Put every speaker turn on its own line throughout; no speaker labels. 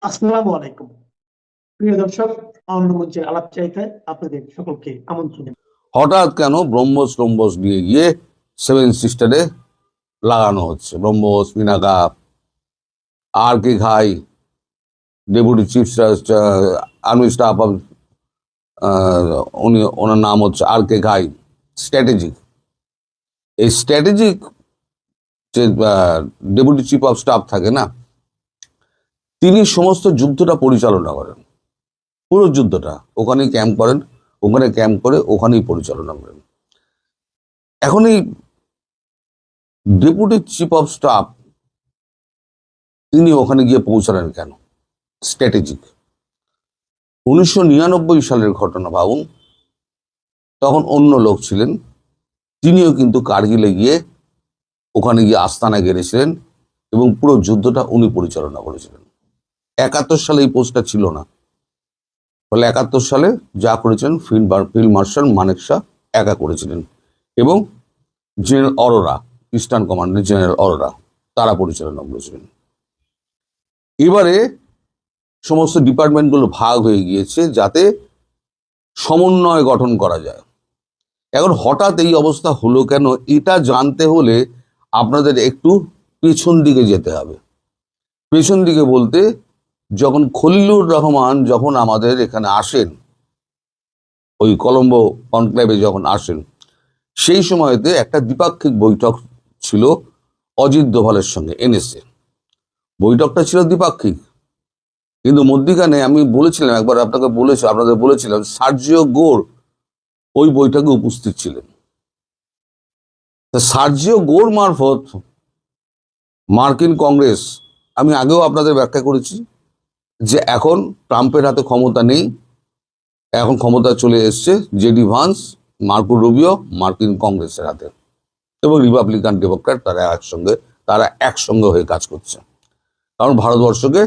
আসসালামু আলাইকুম। প্রিয় দর্শক, অন্য মঞ্চের আলাপ চাইতে আপনাদের সকলকে আমন্ত্রণ।
হঠাৎ কেন ব্রহ্মোস ট্রম্বোস নিয়ে গিয়ে সেভেন সিস্টারে লাগানো হচ্ছে? BrahMos, Pinaka, R K Ghai, deputy chief army staff of, ওনার নাম হচ্ছে আর কে ঘাই। স্ট্র্যাটেজিক, এই স্ট্র্যাটেজিক যে ডেপুটি চিফ অফ স্টাফ থাকে না, তিনি সমস্ত যুদ্ধটা পরিচালনা করেন। পুরো যুদ্ধটা ওখানেই ক্যাম্প করেন, ওখানে ক্যাম্প করে ওখানেই পরিচালনা করেন। এখন এই ডেপুটি চিফ অফ স্টাফ তিনি ওখানে গিয়ে পৌঁছালেন কেন? স্ট্র্যাটেজিক। 1999 সালের ঘটনা ভাবুন, তখন অন্য লোক ছিলেন, তিনিও কিন্তু কার্গিলে গিয়ে ওখানে গিয়ে আস্তানা গেড়েছিলেন এবং পুরো যুদ্ধটা উনি পরিচালনা করেছিলেন। 71 সালে এই পোস্টটা ছিল না, ফলে 71 সালে যা করেছেন ফিল্ড মার্শাল মানেকশা একা করেছিলেন এবং জেনারেল অরোরা, ইস্টার্ন কমান্ডের জেনারেল অরোরা, তারা পরিচালনা করেছিলেন। এবারে সমস্ত ডিপার্টমেন্টগুলো ভাগ হয়ে গিয়েছে যাতে সমন্বয় গঠন করা যায়। এখন হঠাৎ এই অবস্থা হলো কেন, এটা জানতে হলে আপনাদের একটু পেছন দিকে যেতে হবে। পেছন দিকে বলতে, যখন খলিলুর রহমান যখন আমাদের এখানে আসেন, ওই কলম্বো কনক্লেভে যখন আসেন, সেই সময়তে একটা দ্বিপাক্ষিক বৈঠক ছিল অজিত দোভালের সঙ্গে, এনএসএ। বৈঠকটা ছিল দ্বিপাক্ষিক, কিন্তু মধ্যিখানে আমি বলেছিলাম, একবার আপনাদের বলেছিলাম, সার্জিও গোর ওই বৈঠকে উপস্থিত ছিলেন। সার্জিও গোর মারফত মার্কিন কংগ্রেস, আমি আগেও আপনাদের ব্যাখ্যা করেছি যে এখন ট্রাম্পের হাতে ক্ষমতা নেই, এখন ক্ষমতা চলে এসছে জেডি ভান্স, মার্কো রুবিও, মার্কিন কংগ্রেসের হাতে, এবং রিপাবলিকান ডেমোক্র্যাট তারা একসঙ্গে হয়ে কাজ করছে, কারণ ভারতবর্ষকে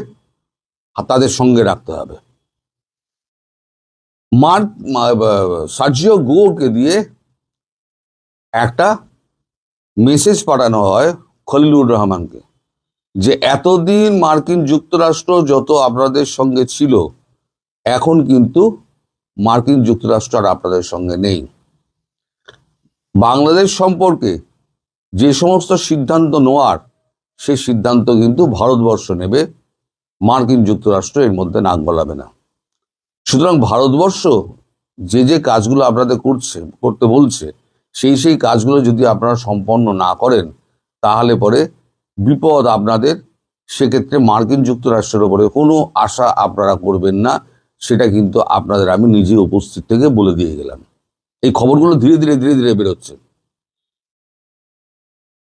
তাদের সঙ্গে রাখতে হবে। সার্জিও গোরকে দিয়ে একটা মেসেজ পাঠানো হয় খলিলুর রহমানকে, যে এতদিন মার্কিন যুক্তরাষ্ট্র যত আপনাদের সঙ্গে ছিল, এখন কিন্তু মার্কিন যুক্তরাষ্ট্র আর আপনাদের সঙ্গে নেই। বাংলাদেশ সম্পর্কে যে সমস্ত সিদ্ধান্ত নেওয়ার, সেই সিদ্ধান্ত কিন্তু ভারতবর্ষ নেবে, মার্কিন যুক্তরাষ্ট্র এর মধ্যে নাক গলাবে না। সুতরাং ভারতবর্ষ যে কাজগুলো আপনাদের করতে বলছে, সেই কাজগুলো যদি আপনারা সম্পন্ন না করেন, তাহলে পরে বিপদ আপনাদের। সেক্ষেত্রে মার্কিন যুক্তরাষ্ট্রের উপরে কোনো আশা আপনারা করবেন না, সেটা কিন্তু আপনাদের আমি নিজে উপস্থিত থেকে বলে দিয়ে গেলাম। এই খবরগুলো ধীরে ধীরে ধীরে ধীরে বেরোচ্ছে।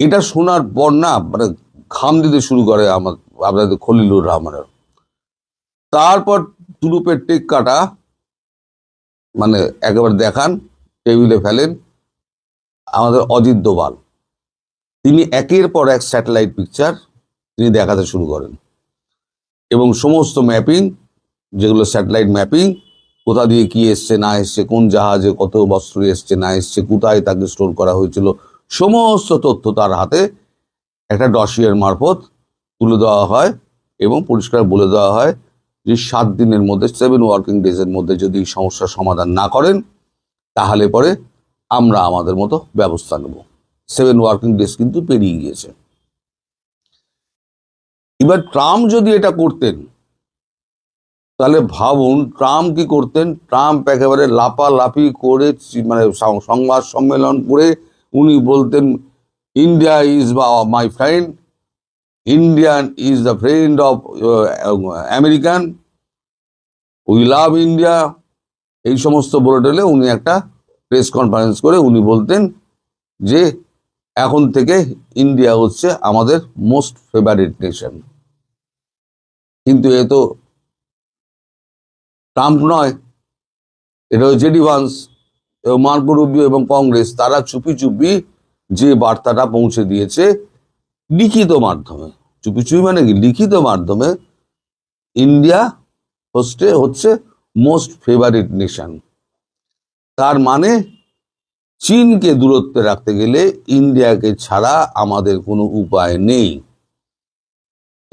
এটা শোনার পর না, মানে ঘাম দিতে শুরু করে আপনাদের খলিলুর রহমানের। তারপর তুরুপের টেক কাটা, মানে একেবারে দেখান, টেবিলে ফেলেন আমাদের অজিত দোভাল। তিনি একের পর এক স্যাটেলাইট পিকচার তিনি দেখাতে শুরু করেন, এবং সমস্ত ম্যাপিং, যেগুলো স্যাটেলাইট ম্যাপিং, কোথা দিয়ে কি এসছে না এসছে, কোন জাহাজে কত বস্ত্র এসছে না এসছে, কোথায় তাকে স্টোর করা হয়েছিল, সমস্ত তথ্য তার হাতে একটা ডসিয়ার মারফত তুলে দেওয়া হয়, এবং পরিষ্কার বলে দেওয়া হয় যে 7 দিনের মধ্যে, 7 ওয়ার্কিং ডেজের মধ্যে যদি সমস্যার সমাধান না করেন, তাহলে পরে আমরা আমাদের মতো ব্যবস্থা নেব। 7 ওয়ার্কিং ডেজ কিন্তু পেরিয়ে গিয়েছে। এবার ট্রাম্প যদি এটা করতেন, তাহলে ভাবুন ট্রাম্প কি করতেন। ট্রাম্প একেবারে লাফালাফি করে, মানে সংবাদ সম্মেলন করে উনি বলতেন, India is my friend, Indian is the friend of American, we love India. এই সমস্ত বলে টলে উনি একটা প্রেস কনফারেন্স করে উনি বলতেন যে এখন থেকে ইন্ডিয়া হচ্ছে আমাদের মোস্ট ফেভারিট নেশন। কিন্তু এ তো ট্রাম্প নয়, এটা হচ্ছে জেডি ভান্স এবং মার্কো রুবিও এবং কংগ্রেস, তারা চুপি চুপি যে বার্তাটা পৌঁছে দিয়েছে লিখিত মাধ্যমে। চুপি চুপি মানে কি? লিখিত মাধ্যমে, ইন্ডিয়া হচ্ছে মোস্ট ফেভারিট নেশন। তার মানে চীনকে দূরত্বে রাখতে গেলে ইন্ডিয়াকে ছাড়া আমাদের কোনো উপায় নেই।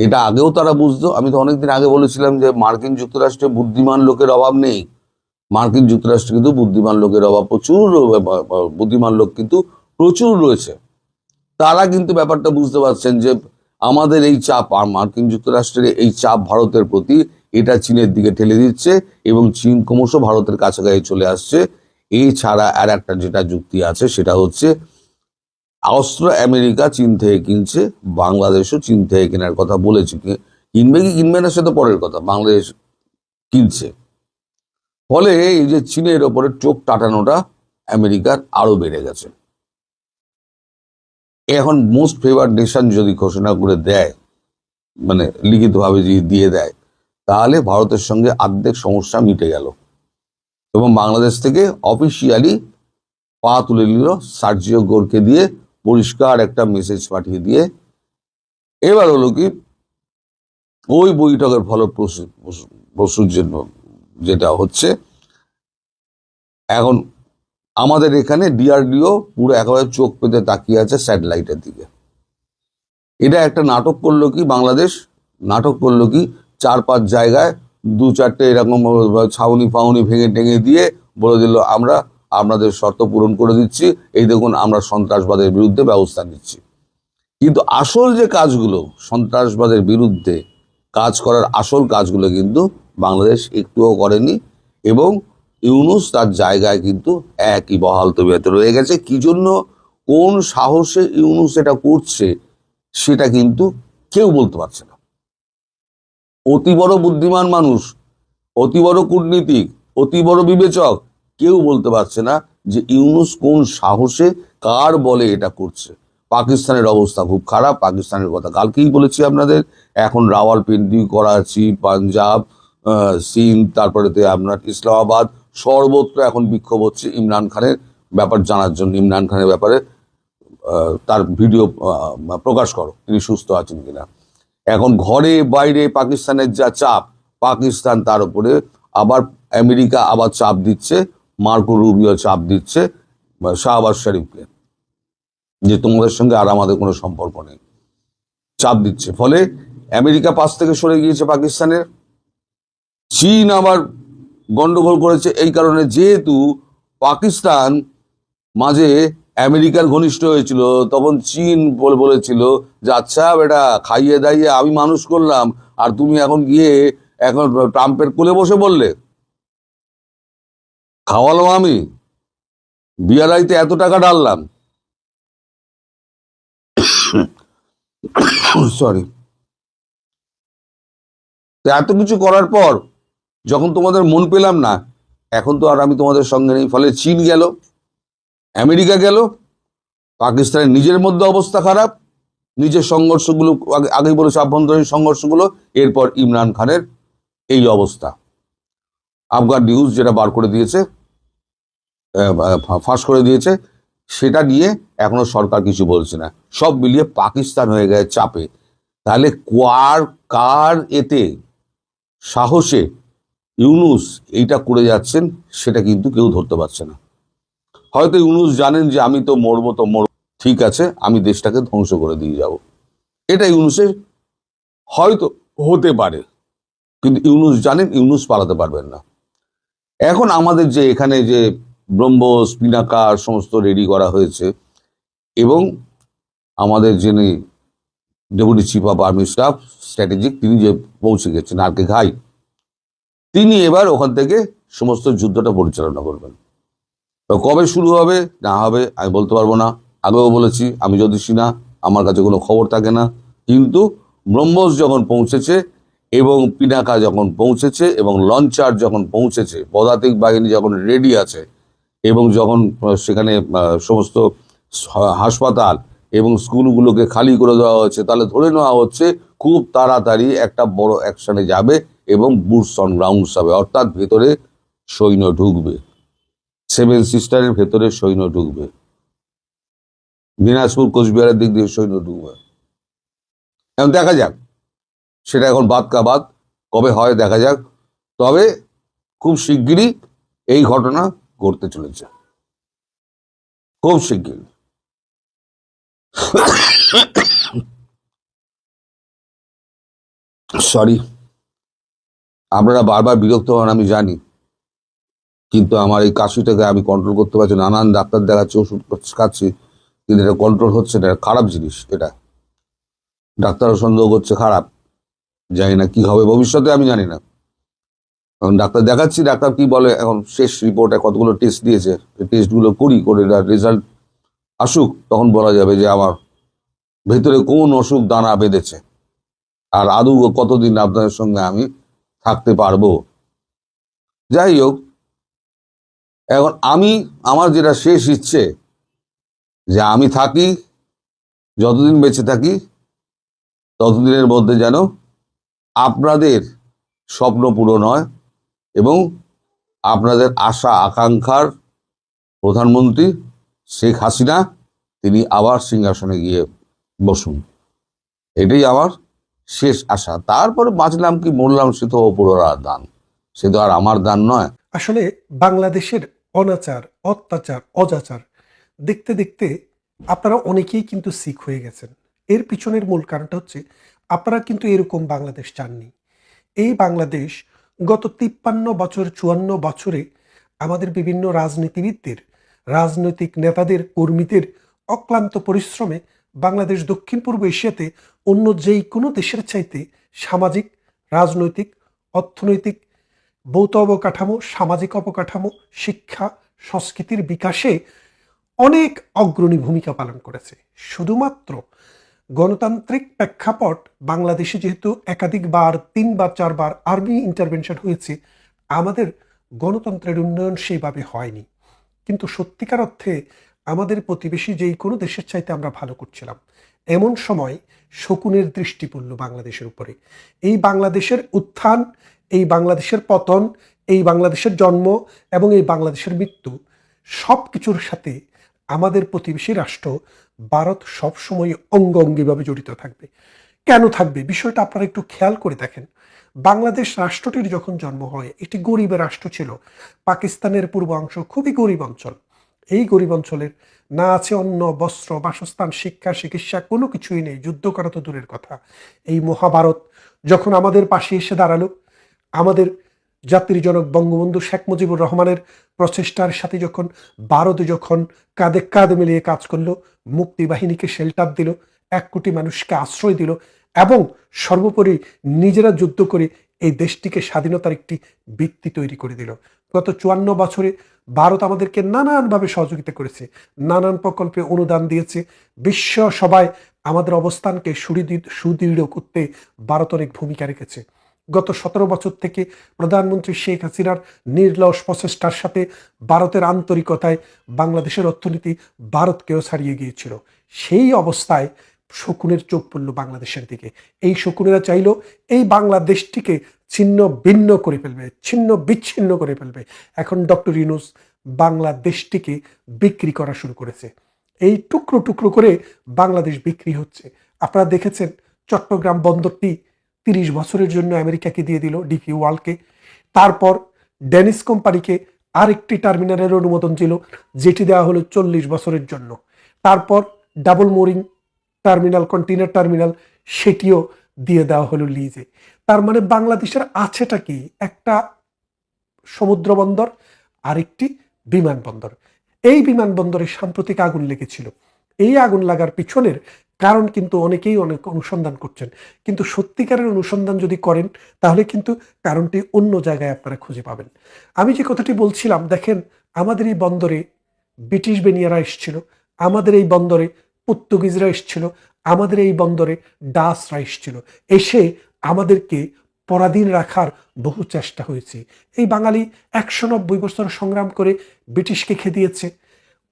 এটা আগেও তারা বুঝতো। আমি তো অনেকদিন আগে বলেছিলাম যে মার্কিন যুক্তরাষ্ট্রে বুদ্ধিমান লোকের অভাব নেই। মার্কিন যুক্তরাষ্ট্রে কিন্তু বুদ্ধিমান লোকের অভাব প্রচুর, বুদ্ধিমান লোক কিন্তু প্রচুর রয়েছে। তারা কিন্তু ব্যাপারটা বুঝতে পারছেন যে আমাদের এই চাপ, আর মার্কিন যুক্তরাষ্ট্রের এই চাপ ভারতের প্রতি, এটা চীনের দিকে ঠেলে দিচ্ছে এবং চীন ক্রমশ ভারতের কাছাকাছি চলে আসছে। এই ছাড়া আর একটা যেটা যুক্তি আছে সেটা হচ্ছে অস্ত্র আমেরিকা চীন থেকে কিনছে, বাংলাদেশও চীন থেকে কেনার কথা বলেছে। কিনবে কি কিনবে না সেটা পরের কথা, বাংলাদেশ কিনছে। ফলে এই যে চীনের ওপরে চোখ টাটানোটা আমেরিকার আরো বেড়ে গেছে। এখন মোস্ট ফেভার্ড নেশন যদি ঘোষণা করে দেয়, মানে লিখিতভাবে যদি দিয়ে দেয়, তাহলে ভারতের সঙ্গে অর্ধেক সমস্যা মিটে গেল এবং বাংলাদেশ থেকে অফিসিয়ালি পা তুলে নিল সার্জিও গোরকে দিয়ে, পরিষ্কার একটা মেসেজ পাঠিয়ে দিয়ে। এবার হলো কি, ওই বৈঠকের ফলপ্রসূর জন্য যেটা হচ্ছে, এখন আমাদের এখানে ডিআরডিও পুরো একেবারে চোখ পেতে তাকিয়ে আছে স্যাটেলাইটের দিকে। এটা একটা নাটক করলো কি বাংলাদেশ, নাটক করলো কি 4-5 জায়গায় 2-4টে এরকম ছাউনি ফাউনি ভেঙে টেঙে দিয়ে বলে দিল আমরা আপনাদের শর্ত পূরণ করে দিচ্ছি, এই দেখুন আমরা সন্ত্রাসবাদের বিরুদ্ধে ব্যবস্থা নিচ্ছি। কিন্তু আসল যে কাজগুলো, সন্ত্রাসবাদের বিরুদ্ধে কাজ করার আসল কাজগুলো কিন্তু বাংলাদেশ একটুও করেনি এবং ইউনূস তার জায়গায় কিন্তু একই বহাল তবিয়তে রয়ে গেছে। কি জন্য, কোন সাহসে ইউনূস এটা করছে সেটা কিন্তু কেউ বলতে পারছে না। অতি বড় বুদ্ধিমান মানুষ, অতি বড় কূটনীতিক, অতি বড় বিবেচক, কেউ বলতে পারছে না যে ইউনূস কোন সাহসে কার বলে এটা করছে। পাকিস্তানের অবস্থা খুব খারাপ, পাকিস্তানের কথা কালকেই বলেছি আপনাদের। এখন রাওয়ালপিন্ডি, করাচি, পাঞ্জাব, সিন্ধ, তারপরে আপনার ইসলামাবাদ, সর্বত্র এখন বিক্ষোভ হচ্ছে ইমরান খানের ব্যাপার জানার জন্য। ইমরান খানের ব্যাপারে তার ভিডিও প্রকাশ করো, তিনি সুস্থ আছেন কিনা। এখন ঘরে বাইরে পাকিস্তানের যা চাপ, পাকিস্তান তার উপরে আবার আমেরিকা আবার চাপ দিচ্ছে, মার্কো রুবিও চাপ দিচ্ছে শাহবাজ শরীফকে যে তোমাদের সঙ্গে আর আমাদের কোনো সম্পর্ক নেই, চাপ দিচ্ছে। ফলে আমেরিকা পাশ থেকে সরে গিয়েছে পাকিস্তানের। চীন আবার গন্ডগোল করেছে এই কারণে, যেহেতু পাকিস্তান মাঝে আমেরিকার ঘনিষ্ঠ হয়েছিল, তখন চীন বলেছিল যে আচ্ছা বেটা, খাইয়ে দাইয়ে আমি মানুষ করলাম আর তুমি এখন গিয়ে এখন ট্রাম্পের কোলে বসে বললে, খাওয়ালাম আমি, বিয়ারাইতে এত টাকা ঢাললাম, সরি, এত কিছু করার পর যখন তোমাদের মন পেলাম না, এখন তো আর আমি তোমাদের সঙ্গে নেই। ফলে চীন গেল, আমেরিকা গেল, পাকিস্তানের নিজের মধ্যে অবস্থা খারাপ, নিজের সংঘর্ষগুলো আগেই বলেছে, আভ্যন্তরীণ সংঘর্ষগুলো, এরপর ইমরান খানের এই অবস্থা। আফগান নিউজ যেটা বার করে দিয়েছে, ফাঁস করে দিয়েছে, সেটা নিয়ে এখনো সরকার কিছু বলছে না। সব মিলিয়ে পাকিস্তান হয়ে গেছে চাপে। তাহলে কার এতে সাহসে ইউনূস এইটা করে যাচ্ছেন সেটা কিন্তু কেউ ধরতে পারছে না। হয়তো ইউনূস জানেন যে আমি তো মরবো তো মরবো, ঠিক আছে, আমি দেশটাকে ধ্বংস করে দিয়ে যাব, এটা ইউনূসের হয়তো হতে পারে, কিন্তু ইউনূস জানেন ইউনূস পালাতে পারবেন না। এখন আমাদের যে এখানে যে ব্রহ্মোস, পিনাকার সমস্ত রেডি করা হয়েছে এবং আমাদের যিনি deputy chief of army staff strategic, তিনি যে পৌঁছে গেছেন আরকে ঘাই, তিনি এবার ওখান থেকে সমস্ত যুদ্ধটা পরিচালনা করবেন। তো কবে শুরু হবে না হবে আমি বলতে পারবো না, আগেও বলেছি আমি জ্যোতিষী না, আমার কাছে কোনো খবর থাকে না। কিন্তু ব্রহ্মোস যখন পৌঁছেছে এবং পিনাকা যখন পৌঁছেছে এবং লঞ্চার যখন পৌঁছেছে, পদাতিক বাহিনী যখন রেডি আছে এবং যখন সেখানে সমস্ত হাসপাতাল এবং স্কুলগুলোকে খালি করে দেওয়া হচ্ছে, তাহলে ধরে নেওয়া হচ্ছে খুব তাড়াতাড়ি একটা বড় অ্যাকশনে যাবে এবং বুটস অন গ্রাউন্ড হবে, অর্থাৎ ভেতরে সৈন্য ঢুকবে, 7 সিস্টারের ভেতরে সৈন্য ঢুকবে, দিনাজপুর কোচবিহারের দিক দিয়ে সৈন্য ঢুকবে। এখন দেখা যাক, সেটা এখন বাদ কা বাদ, কবে হয় দেখা যাক। তবে খুব শিগগিরই এই ঘটনা ঘটতে চলেছে, খুব শিগগিরই। সরি, আপনারা বারবার বিরক্ত হন আমি জানি, কিন্তু আমার এই কাশিটাকে আমি কন্ট্রোল করতে পারছি না। নানান ডাক্তার দেখাচ্ছি, ওষুধ খাচ্ছি, কিন্তু এটা কন্ট্রোল হচ্ছে না। এটা খারাপ জিনিস। এটা ডাক্তারও সন্দেহ করছে খারাপ। জানি না কি হবে ভবিষ্যতে, আমি জানি না। এখন ডাক্তার দেখাচ্ছি, ডাক্তার কি বলে, এখন শেষ রিপোর্টে কতগুলো টেস্ট দিয়েছে, টেস্টগুলো করি, করে রেজাল্ট আসুক, তখন বলা যাবে যে আমার ভেতরে কোন অসুখ দানা বেঁধেছে, আর আদৌ কতদিন আপনাদের সঙ্গে আমি থাকতে পারবো। যাই হোক, এখন আমার যেটা শেষ ইচ্ছে, যে আমি থাকি, যতদিন বেঁচে থাকি ততদিনের মধ্যে যেন আপনাদের স্বপ্ন পূরণ হয় এবং আপনাদের আশা আকাঙ্ক্ষার প্রধানমন্ত্রী শেখ হাসিনা তিনি আবার সিংহাসনে গিয়ে বসুন। এটাই আমার শেষ আশা। তারপরে বাঁচলাম কি মরলাম সে তো অপরার দান, সে তো আর আমার দান নয়।
আসলে বাংলাদেশের অনাচার, অত্যাচার, অজাচার দেখতে দেখতে আপনারা অনেকেই কিন্তু শিখ হয়ে গেছেন। এর পিছনের মূল কারণটা হচ্ছে আপনারা কিন্তু এরকম বাংলাদেশ চাননি। এই বাংলাদেশ গত 53 বছর 54 বছরে আমাদের বিভিন্ন রাজনীতিবিদদের, রাজনৈতিক নেতাদের, কর্মীদের অক্লান্ত পরিশ্রমে বাংলাদেশ দক্ষিণ পূর্ব এশিয়াতে অন্য যেই কোনো দেশের চাইতে সামাজিক, রাজনৈতিক, অর্থনৈতিক, ভৌত অবকাঠামো, সামাজিক অবকাঠামো, শিক্ষা, সংস্কৃতির বিকাশে অনেক অগ্রণী ভূমিকা পালন করেছে। শুধুমাত্র গণতান্ত্রিক প্রেক্ষাপট বাংলাদেশে যেহেতু একাধিকবার 3 বা 4 বার আর্মি ইন্টারভেনশন হয়েছে, আমাদের গণতন্ত্রের উন্নয়ন সেইভাবে হয়নি। কিন্তু সত্যিকার অর্থে আমাদের প্রতিবেশী যেই কোনো দেশের চাইতে আমরা ভালো করছিলাম। এমন সময় শকুনের দৃষ্টি পড়ল বাংলাদেশের উপরে। এই বাংলাদেশের উত্থান, এই বাংলাদেশের পতন, এই বাংলাদেশের জন্ম এবং এই বাংলাদেশের মৃত্যু সব কিছুর সাথে আমাদের প্রতিবেশী রাষ্ট্র ভারত সবসময় অঙ্গাঙ্গিভাবে জড়িত থাকবে। কেন থাকবে? বিষয়টা আপনারা একটু খেয়াল করে দেখেন। বাংলাদেশ রাষ্ট্রটির যখন জন্ম হয়, এটি গরিবের রাষ্ট্র ছিল। পাকিস্তানের পূর্বাংশ খুবই গরিব অঞ্চল। এই গরিব অঞ্চলের না আছে অন্ন, বস্ত্র, বাসস্থান, শিক্ষা, চিকিৎসা, কোনো কিছুই নেই। যুদ্ধ করা তো দূরের কথা। এই মহাভারত যখন আমাদের পাশে এসে দাঁড়ালো, আমাদের জাতির জনক বঙ্গবন্ধু শেখ মুজিবুর রহমানের প্রচেষ্টার সাথে যখন ভারত যখন কাঁধে কাঁধ মিলিয়ে কাজ করলো, মুক্তি বাহিনীকে শেল্টার দিল, 1 কোটি মানুষকে আশ্রয় দিল এবং সর্বোপরি নিজেরা যুদ্ধ করে এই দেশটিকে স্বাধীনতার একটি ভিত্তি তৈরি করে দিল। গত 54 বছরে ভারত আমাদেরকে নানানভাবে সহযোগিতা করেছে, নানান প্রকল্পে অনুদান দিয়েছে। বিশ্ব সবাই আমাদের অবস্থানকে সুদৃঢ় করতে ভারত অনেক ভূমিকা রেখেছে। গত 17 বছর থেকে প্রধানমন্ত্রী শেখ হাসিনার নির্লস প্রচেষ্টার সাথে ভারতের আন্তরিকতায় বাংলাদেশের অর্থনীতি ভারতকেও ছাড়িয়ে গিয়েছিল। সেই অবস্থায় শকুনের চোখ পড়ল বাংলাদেশের দিকে। এই শকুনেরা চাইল এই বাংলাদেশটিকে ছিন্ন ভিন্ন করে ফেলবে, ছিন্ন বিচ্ছিন্ন করে ফেলবে। এখন ডক্টর ইউনূস বাংলাদেশটিকে বিক্রি করা শুরু করেছে। এই টুকরো টুকরো করে বাংলাদেশ বিক্রি হচ্ছে। আপনারা দেখেছেন চট্টগ্রাম বন্দরটি 30 বছরের জন্য আমেরিকাকে দিয়ে দিল, ডিপি ওয়ার্ল্ডকে। তারপর ডেনিস কোম্পানিকে আরেকটি টার্মিনালের অনুমোদন ছিল, যেটি দেওয়া হলো 40 বছরের জন্য। তারপর double mooring terminal, container terminal, সেটিও দিয়ে দেওয়া হলো লিজে। তার মানে বাংলাদেশের আছেটা কি? একটা সমুদ্র বন্দর, আরেকটি বিমানবন্দর। এই বিমানবন্দরে সাম্প্রতিক আগুন লেগেছিল। এই আগুন লাগার পিছনের কারণ কিন্তু অনেকেই অনেক অনুসন্ধান করছেন, কিন্তু সত্যিকারের অনুসন্ধান যদি করেন তাহলে কিন্তু কারণটি অন্য জায়গায় আপনারা খুঁজে পাবেন। আমি যে কথাটি বলছিলাম, দেখেন আমাদের এই বন্দরে ব্রিটিশ বেনিয়ারা এসেছিল, আমাদের এই বন্দরে পর্তুগিজরা এসেছিল, আমাদের এই বন্দরে ডাচরা এসেছিল। এসে আমাদেরকে পরাধীন রাখার বহু চেষ্টা হয়েছে। এই বাঙালি 190 বছর সংগ্রাম করে ব্রিটিশকে খেদিয়েছে,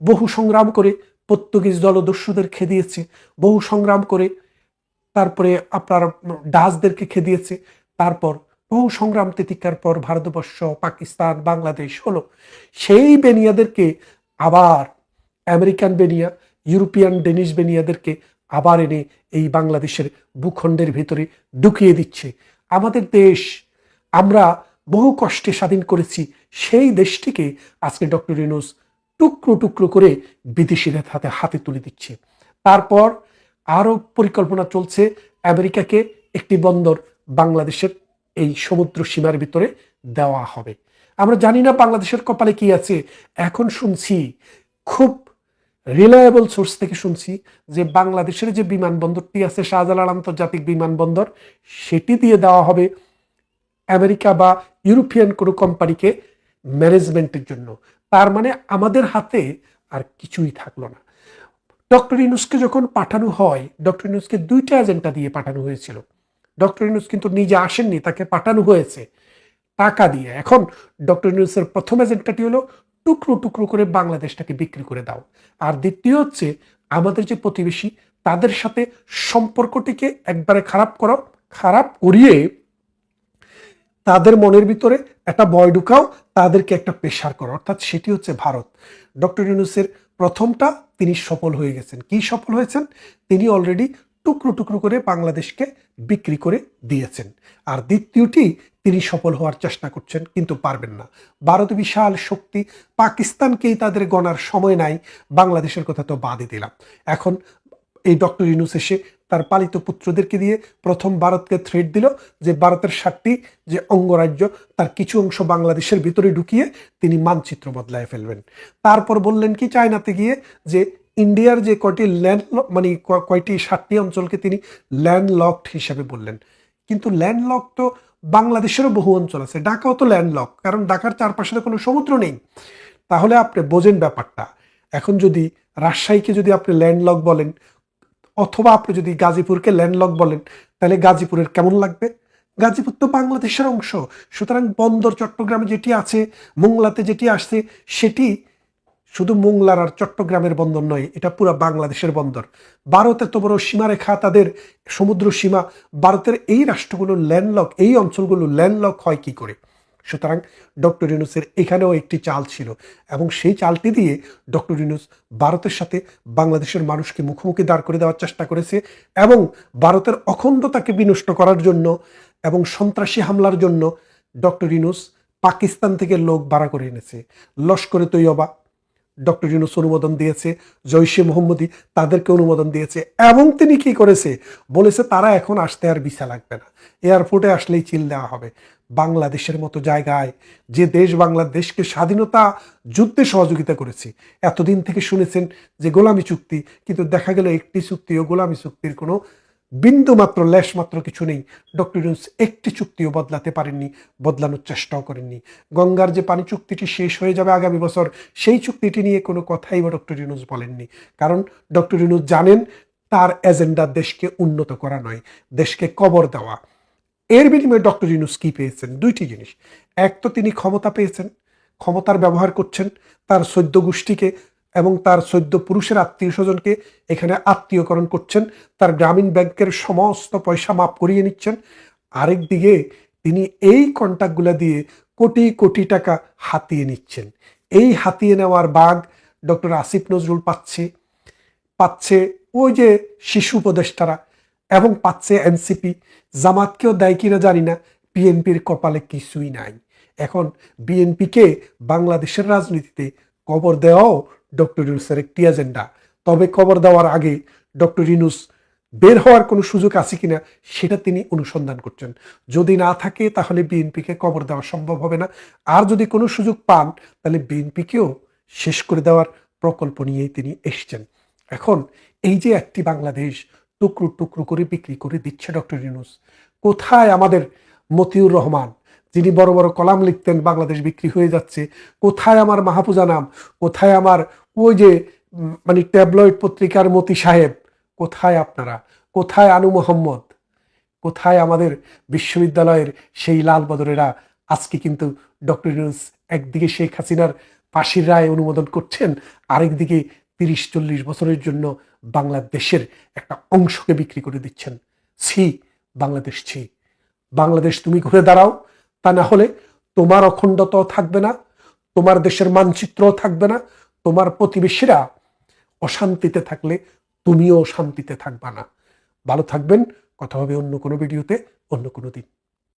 বহু সংগ্রাম করে পর্তুগিজ দলদস্যুদের খেদিয়েছে, বহু সংগ্রাম করে তারপরে আপনার ডাচদেরকে খেদিয়েছে। তারপর বহু সংগ্রাম তিতিকার পর ভারতবর্ষ, পাকিস্তান, বাংলাদেশ হলো। সেই বেনিয়াদেরকে আবার আমেরিকান বেনিয়া, ইউরোপিয়ান ডেনিশ বেনিয়াদেরকে আবার এনে এই বাংলাদেশের ভূখণ্ডের ভিতরে ঢুকিয়ে দিচ্ছে। আমাদের দেশ আমরা বহু কষ্টে স্বাধীন করেছি, সেই দেশটিকে আজকে ডক্টর ইউনূস টুকরো টুকরো করে বিদেশিদের হাতে তুলে দিচ্ছে। তারপর আরো পরিকল্পনা চলছে আমেরিকাকে একটি বন্দর বাংলাদেশের এই সমুদ্র সীমার ভিতরে দেওয়া হবে। আমরা জানি না বাংলাদেশের কপালে কি আছে। এখন শুনছি, খুব রিলায়েবল সোর্স থেকে শুনছি যে বাংলাদেশের যে বিমানবন্দরটি আছে শাহজালাল আন্তর্জাতিক বিমানবন্দর, সেটি দিয়ে দেওয়া হবে আমেরিকা বা ইউরোপিয়ান কোনো কোম্পানিকে ম্যানেজমেন্টের জন্য। তার মানে আমাদের হাতে আর কিছুই থাকলো না। ডক্টর ইউনূসকে যখন পাঠানো হয়, ডক্টর ইউনূসকে দুইটা এজেন্ডা দিয়ে পাঠানো হয়েছিল। ডক্টর ইউনূস কিন্তু নিজে আসেননি, তাকে পাঠানো হয়েছে টাকা দিয়ে। এখন ডক্টর ইউনূসের প্রথম এজেন্ডাটি হলো টুকরো টুকরো করে বাংলাদেশটাকে বিক্রি করে দাও, আর দ্বিতীয় হচ্ছে আমাদের যে প্রতিবেশী তাদের সাথে সম্পর্কটিকে একবারে খারাপ করো, খারাপ করিয়ে তাদের মনের ভিতরে একটা ভয় ঢুকাও, তাদেরকে একটা প্রেশার করো, অর্থাৎ সেটি হচ্ছে ভারত। ডক্টর ইউনূসের প্রথমটা তিনি সফল হয়ে গেছেন। কি সফল হয়েছেন? তিনি অলরেডি টুকরো টুকরো করে বাংলাদেশকে বিক্রি করে দিয়েছেন। আর দ্বিতীয়টি তিনি সফল হওয়ার চেষ্টা করছেন, কিন্তু পারবেন না। ভারত বিশাল শক্তি, পাকিস্তানকেই তাদের গণার সময় নাই, বাংলাদেশের কথা তো বাদই দিলাম। এখন এই ডক্টর ইউনূস এসে তার পালিত পুত্রদেরকে দিয়ে প্রথম ভারতকে থ্রেট দিল যে ভারতের 7টি যে অঙ্গরাজ্য তার কিছু অংশ বাংলাদেশের ভিতরে ঢুকিয়ে তিনি মানচিত্র বদলায় ফেলবেন। তারপর বললেন কি চায়নাতে গিয়ে যে ইন্ডিয়ার যে কয়টি কয়টি 7টি অঞ্চলকে তিনি ল্যান্ডলকড হিসাবে বললেন। কিন্তু ল্যান্ডলক তো বাংলাদেশেরও বহু অঞ্চল আছে, ঢাকাও তো ল্যান্ডলক, কারণ ঢাকার চারপাশে তো কোনো সমুদ্র নেই। তাহলে আপনি বোঝেন ব্যাপারটা। এখন যদি রাজশাহীকে যদি আপনি ল্যান্ডলক বলেন, অথবা আপনি যদি গাজীপুরকে ল্যান্ডলক বলেন, তাহলে গাজীপুরের কেমন লাগবে? গাজীপুর তো বাংলাদেশের অংশ। সুতরাং বন্দর চট্টগ্রামে যেটি আছে, মোংলাতে যেটি আসছে, সেটি শুধু মোংলার আর চট্টগ্রামের বন্দর নয়, এটা পুরো বাংলাদেশের বন্দর। ভারত এত বড় সীমারেখা, তাদের সমুদ্র সীমা, ভারতের এই রাষ্ট্রগুলো ল্যান্ডলক, এই অঞ্চলগুলো ল্যান্ডলক হয় কি করে? সুতরাং ডক্টর ইউনূসের এখানেও একটি চাল ছিল, এবং সেই চালটি দিয়ে ডক্টর ইউনূস ভারতের সাথে বাংলাদেশের মানুষকে মুখোমুখি দাঁড় করে দেওয়ার চেষ্টা করেছে, এবং ভারতের অখণ্ডতাকে বিনষ্ট করার জন্য এবং সন্ত্রাসী হামলার জন্য ডক্টর ইউনূস পাকিস্তান থেকে লোক ভাড়া করে এনেছে। লস্করে তৈয়বা ডক্টর ইউনূস অনুমোদন দিয়েছে, জৈশে মোহাম্মদী তাদেরকে অনুমোদন দিয়েছে, এবং তিনি কি করেছে বলেছে তারা এখন আসতে আর ভিসা লাগবে না, এয়ারপোর্টে আসলেই চিল দেওয়া হবে। বাংলাদেশের মতো জায়গায়, যে দেশ বাংলাদেশকে স্বাধীনতা যুদ্ধে সহযোগিতা করেছে, এতদিন থেকে শুনেছেন যে গোলামি চুক্তি, কিন্তু দেখা গেল একটি চুক্তি ও গোলামি চুক্তির কোনো বিন্দু মাত্র লেশ মাত্র কিছু নেই। ডক্টর ইউনূস একটি চুক্তিও বদলাতে পারেননি, বদলানোর চেষ্টাও করেননি। গঙ্গার যে পানি চুক্তিটি শেষ হয়ে যাবে আগামী বছর, সেই চুক্তিটি নিয়ে কোনো কথাই বা ডক্টর ইউনূস বলেননি, কারণ ডক্টর ইউনূস জানেন তার এজেন্ডা দেশকে উন্নত করা নয়, দেশকে কবর দেওয়া। এর বিনিময়ে ডক্টর ইউনূস কি পেয়েছেন? দুইটি জিনিস। এক, তো তিনি ক্ষমতা পেয়েছেন, ক্ষমতার ব্যবহার করছেন, তার 14 গোষ্ঠীকে এবং তার 14 পুরুষের আত্মীয় স্বজনকে এখানে আত্মীয়করণ করছেন, তার গ্রামীণ ব্যাংকের সমস্ত পয়সা মাফ করিয়ে নিচ্ছেন। আরেক দিকে তিনি এই কন্ট্রাক্টগুলো দিয়ে কোটি কোটি টাকা হাতিয়ে নিচ্ছেন। এই হাতিয়ে নেওয়ার ভাগ ডক্টর আসিফ নজরুল পাচ্ছে ওই যে শিশু উপদেষ্টারা, এবং পাচ্ছে এনসিপি। জামাতকেও দেয় কিনা জানি না, বিএনপির কপালে কিছুই নাই। এখন বিএনপিকে বাংলাদেশের রাজনীতিতে কবর দেওয়াও ডক্টর ইউনূসের একটি এজেন্ডা। তবে কবর দেওয়ার আগে ডক্টর ইউনূস বের হওয়ার কোনো সুযোগ আছে কিনা সেটা তিনি অনুসন্ধান করছেন। যদি না থাকে তাহলে বিএনপিকে কবর দেওয়া সম্ভব হবে না, আর যদি কোনো সুযোগ পান তাহলে বিএনপিকেও শেষ করে দেওয়ার প্রকল্প নিয়েই তিনি এসছেন। এখন এই যে একটি বাংলাদেশ টুকরো টুকরো করে বিক্রি করে দিচ্ছে ডক্টর ইউনূস, কোথায় আমাদের মতিউর রহমান, যিনি বড় বড় কলাম লিখতেন বাংলাদেশ বিক্রি হয়ে যাচ্ছে? কোথায় আমার মাহফুজা নাম? কোথায় আমার ওই যে ট্যাবলয়েড পত্রিকার মতি সাহেব? কোথায় আপনারা? কোথায় আনু মোহাম্মদ? কোথায় আমাদের বিশ্ববিদ্যালয়ের সেই লাল বদরেরা? আজকে কিন্তু ডক্টর ইউনূস একদিকে শেখ হাসিনার ফাঁসির রায় অনুমোদন করছেন, আরেকদিকে 30-40 বছরের জন্য বাংলাদেশের একটা অংশকে বিক্রি করে দিচ্ছেন। ছি বাংলাদেশ, ছি বাংলাদেশ, তুমি ঘুরে দাঁড়াও, তা না হলে তোমার অখণ্ডতাও থাকবে না, তোমার দেশের মানচিত্রও থাকবে না, তোমার প্রতিবেশীরা অশান্তিতে থাকলে তুমিও শান্তিতে থাকবা না। ভালো থাকবেন, কথা হবে অন্য কোনো ভিডিওতে, অন্য কোনো দিন।